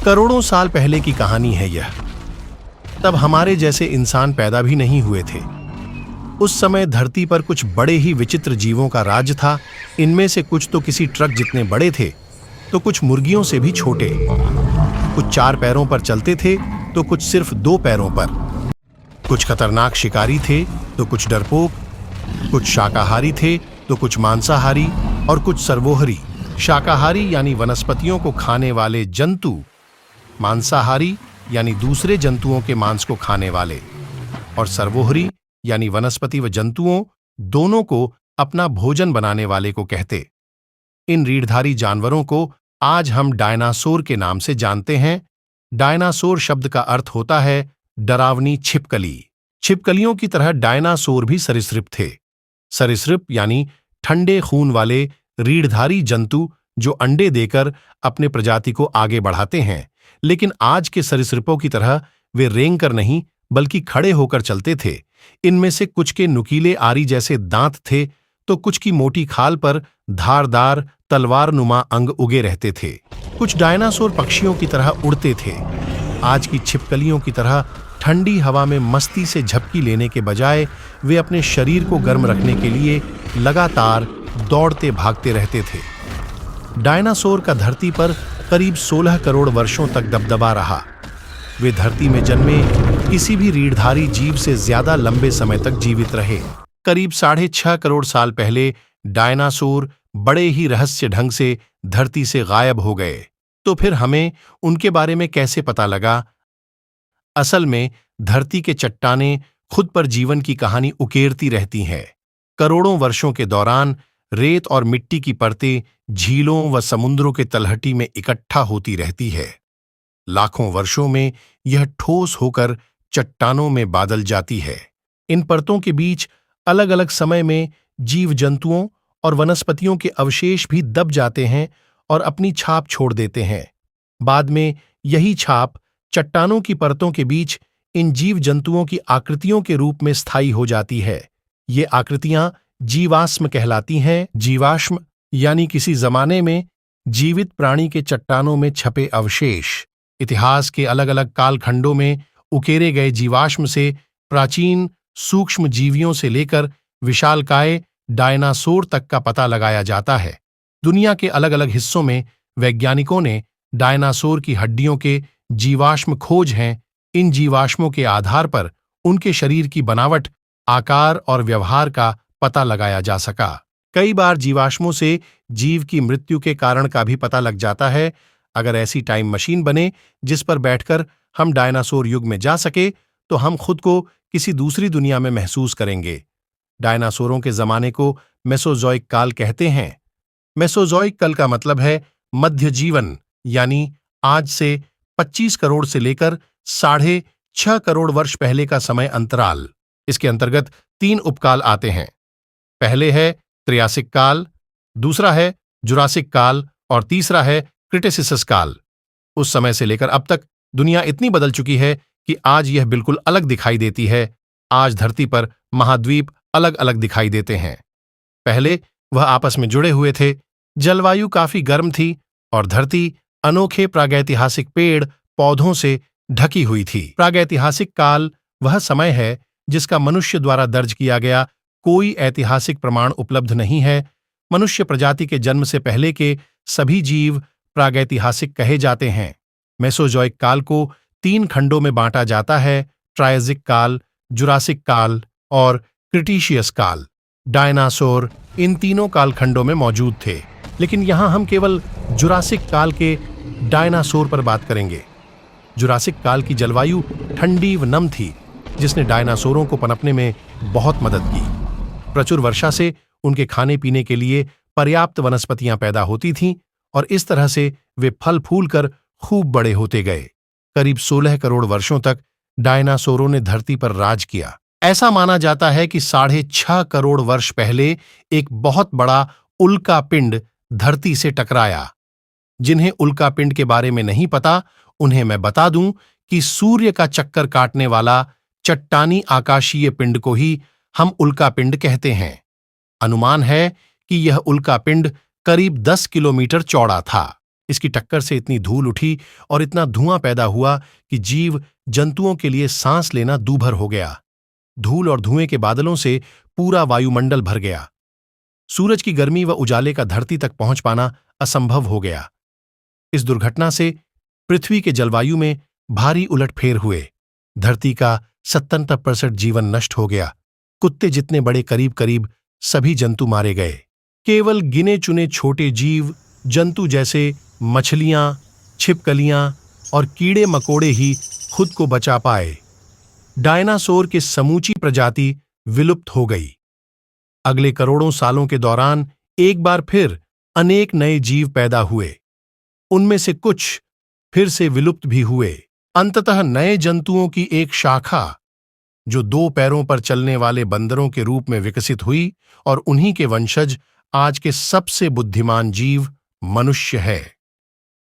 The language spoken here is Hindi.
करोड़ों साल पहले की कहानी है यह। तब हमारे जैसे इंसान पैदा भी नहीं हुए थे। उस समय धरती पर कुछ बड़े ही विचित्र जीवों का राज था। इनमें से कुछ तो किसी ट्रक जितने बड़े थे, तो कुछ मुर्गियों से भी छोटे। कुछ 4 पैरों पर चलते थे, तो कुछ सिर्फ 2 पैरों पर। कुछ खतरनाक शिकारी थे, तो कुछ डरपोक। कुछ शाकाहारी थे, तो कुछ मांसाहारी, और कुछ सर्वोहरी। शाकाहारी यानी वनस्पतियों को खाने वाले जंतु, मांसाहारी यानी दूसरे जंतुओं के मांस को खाने वाले, और सर्वोहरी यानी वनस्पति व जंतुओं दोनों को अपना भोजन बनाने वाले को कहते। इन रीढ़धारी जानवरों को आज हम डायनासोर के नाम से जानते हैं। डायनासोर शब्द का अर्थ होता है डरावनी छिपकली। छिपकलियों की तरह डायनासोर भी सरीसृप थे। सरीसृप यानी ठंडे खून वाले रीढ़धारी जंतु जो अंडे देकर अपने प्रजाति को आगे बढ़ाते हैं। लेकिन आज के सरीसृपों की तरह वे रेंग कर नहीं, बल्कि खड़े होकर चलते थे। इनमें से कुछ के नुकीले आरी जैसे दांत थे, तो कुछ की मोटी खाल पर धारदार तलवार नुमा अंग उगे रहते थे। कुछ डायनासोर पक्षियों की तरह उड़ते थे। आज की छिपकलियों की तरह ठंडी हवा में मस्ती से झपकी लेने के बजाय वे अपने शरीर को गर्म रखने के लिए लगातार दौड़ते भागते रहते थे। डायनासोर का धरती पर करीब 16 करोड़ वर्षों तक दबदबा रहा। वे धरती में जन्मे किसी भी रीढ़धारी जीव से ज्यादा लंबे समय तक जीवित रहे। करीब 6.5 करोड़ साल पहले डायनासोर बड़े ही रहस्य ढंग से धरती से गायब हो गए। तो फिर हमें उनके बारे में कैसे पता लगा? असल में धरती के चट्टानें खुद पर जीवन की कहानी उकेरती रहती हैं। करोड़ों वर्षों के दौरान रेत और मिट्टी की परतें झीलों व समुद्रों के तलहटी में इकट्ठा होती रहती है। लाखों वर्षों में यह ठोस होकर चट्टानों में बादल जाती है। इन परतों के बीच अलग अलग समय में जीव जंतुओं और वनस्पतियों के अवशेष भी दब जाते हैं और अपनी छाप छोड़ देते हैं। बाद में यही छाप चट्टानों की परतों के बीच इन जीव जंतुओं की आकृतियों के रूप में स्थायी हो जाती है। ये आकृतियां जीवाश्म कहलाती हैं। जीवाश्म यानी किसी जमाने में जीवित प्राणी के चट्टानों में छपे अवशेष। इतिहास के अलग अलग कालखंडों में उकेरे गए जीवाश्म से प्राचीन सूक्ष्म जीवियों से लेकर विशालकाय डायनासोर तक का पता लगाया जाता है। दुनिया के अलग अलग हिस्सों में वैज्ञानिकों ने डायनासोर की हड्डियों के जीवाश्म खोज हैं। इन जीवाश्मों के आधार पर उनके शरीर की बनावट, आकार और व्यवहार का पता लगाया जा सका। कई बार जीवाश्मों से जीव की मृत्यु के कारण का भी पता लग जाता है। अगर ऐसी टाइम मशीन बने जिस पर बैठकर हम डायनासोर युग में जा सके, तो हम खुद को किसी दूसरी दुनिया में महसूस करेंगे। डायनासोरों के जमाने को मेसोजोइक काल कहते हैं। मेसोजोइक काल का मतलब है मध्य जीवन, यानी आज से 25 करोड़ से लेकर 6.5 करोड़ वर्ष पहले का समय अंतराल। इसके अंतर्गत 3 उपकाल आते हैं। पहले है त्रियासिक काल, दूसरा है जुरासिक काल और तीसरा है क्रिटेसिसस काल। उस समय से लेकर अब तक दुनिया इतनी बदल चुकी है कि आज यह बिल्कुल अलग दिखाई देती है। आज धरती पर महाद्वीप अलग अलग दिखाई देते हैं। पहले वह आपस में जुड़े हुए थे, जलवायु काफी गर्म थी और धरती अनोखे प्रागैतिहासिक पेड़ पौधों से ढकी हुई थी। प्रागैतिहासिक काल वह समय है जिसका मनुष्य द्वारा दर्ज किया गया कोई ऐतिहासिक प्रमाण उपलब्ध नहीं है। मनुष्य प्रजाति के जन्म से पहले के सभी जीव प्रागैतिहासिक कहे जाते हैं। मेसोजोइक काल को 3 खंडों में बांटा जाता है: ट्रायसिक काल, जुरासिक काल और क्रिटेशियस काल। डायनासोर इन तीनों कालखंडों में मौजूद थे, लेकिन यहां हम केवल जुरासिक काल के डायनासोर पर बात करेंगे। जुरासिक काल की जलवायु ठंडी व नम थी, जिसने डायनासोरों को पनपने में बहुत मदद की। प्रचुर वर्षा से उनके खाने पीने के लिए पर्याप्त वनस्पतियां पैदा होती थीं और इस तरह से वे फल फूल कर खूब बड़े होते गए। करीब 16 करोड़ वर्षों तक डायनासोरों ने धरती पर राज किया। ऐसा माना जाता है कि 6.5 करोड़ वर्ष पहले एक बहुत बड़ा उल्का पिंड धरती से टकराया। जिन्हें उल्का पिंड के बारे में नहीं पता, उन्हें मैं बता दूं कि सूर्य का चक्कर काटने वाला चट्टानी आकाशीय पिंड को ही हम उल्का पिंड कहते हैं। अनुमान है कि यह उल्का पिंड करीब 10 किलोमीटर चौड़ा था। इसकी टक्कर से इतनी धूल उठी और इतना धुआं पैदा हुआ कि जीव जंतुओं के लिए सांस लेना दूभर हो गया। धूल और धुएं के बादलों से पूरा वायुमंडल भर गया। सूरज की गर्मी व उजाले का धरती तक पहुंच पाना असंभव हो गया। इस दुर्घटना से पृथ्वी के जलवायु में भारी उलटफेर हुए। धरती का 70% जीवन नष्ट हो गया। कुत्ते जितने बड़े करीब करीब सभी जंतु मारे गए। केवल गिने चुने छोटे जीव जंतु जैसे मछलियां, छिपकलियां और कीड़े मकोड़े ही खुद को बचा पाए। डायनासोर की समूची प्रजाति विलुप्त हो गई। अगले करोड़ों सालों के दौरान एक बार फिर अनेक नए जीव पैदा हुए। उनमें से कुछ फिर से विलुप्त भी हुए। अंततः नए जंतुओं की एक शाखा जो 2 पैरों पर चलने वाले बंदरों के रूप में विकसित हुई और उन्हीं के वंशज आज के सबसे बुद्धिमान जीव मनुष्य है।